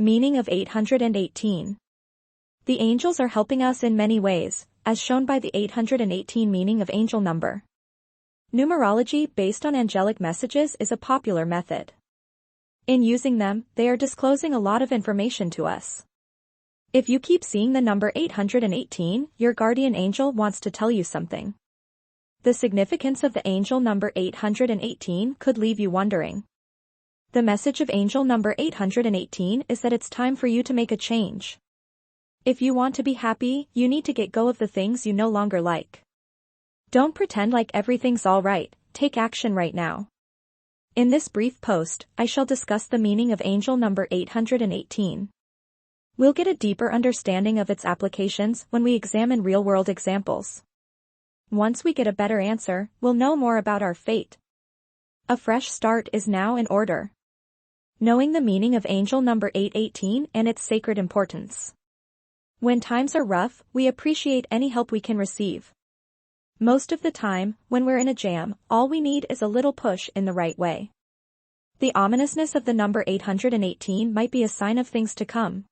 Meaning of 818. The angels are helping us in many ways, as shown by the 818 meaning of angel number. Numerology based on angelic messages is a popular method. In using them, they are disclosing a lot of information to us. If you keep seeing the number 818, your guardian angel wants to tell you something. The significance of the angel number 818 could leave you wondering. The message of angel number 818 is that it's time for you to make a change. If you want to be happy, you need to get go of the things you no longer like. Don't pretend like everything's all right, take action right now. In this brief post, I shall discuss the meaning of angel number 818. We'll get a deeper understanding of its applications when we examine real-world examples. Once we get a better answer, we'll know more about our fate. A fresh start is now in order. Knowing the meaning of angel number 818 and its sacred importance. When times are rough, we appreciate any help we can receive. Most of the time, when we're in a jam, all we need is a little push in the right way. The ominousness of the number 818 might be a sign of things to come.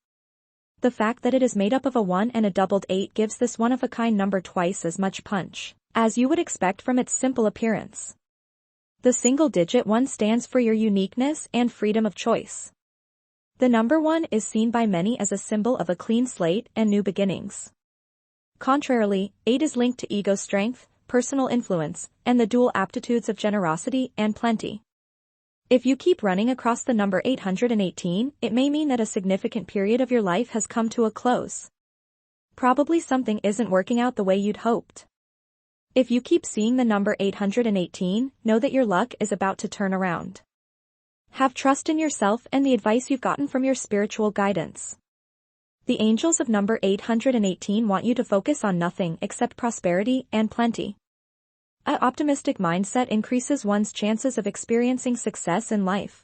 The fact that it is made up of a 1 and a doubled 8 gives this one-of-a-kind number twice as much punch, as you would expect from its simple appearance. The single-digit 1 stands for your uniqueness and freedom of choice. The number 1 is seen by many as a symbol of a clean slate and new beginnings. Contrarily, 8 is linked to ego strength, personal influence, and the dual aptitudes of generosity and plenty. If you keep running across the number 818, it may mean that a significant period of your life has come to a close. Probably something isn't working out the way you'd hoped. If you keep seeing the number 818, know that your luck is about to turn around. Have trust in yourself and the advice you've gotten from your spiritual guidance. The angels of number 818 want you to focus on nothing except prosperity and plenty. An optimistic mindset increases one's chances of experiencing success in life.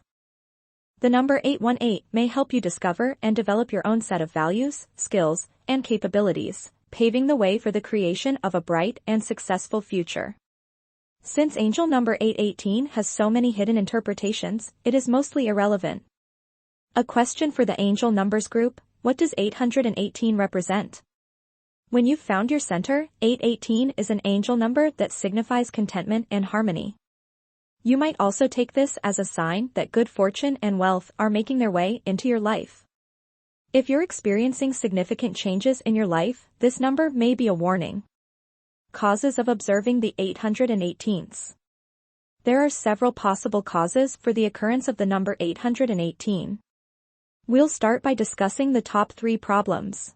The number 818 may help you discover and develop your own set of values, skills, and capabilities, paving the way for the creation of a bright and successful future. Since angel number 818 has so many hidden interpretations, it is mostly irrelevant. A question for the angel numbers group: what does 818 represent? When you've found your center, 818 is an angel number that signifies contentment and harmony. You might also take this as a sign that good fortune and wealth are making their way into your life. If you're experiencing significant changes in your life, this number may be a warning. Causes of observing the 818s. There are several possible causes for the occurrence of the number 818. We'll start by discussing the top 3 problems.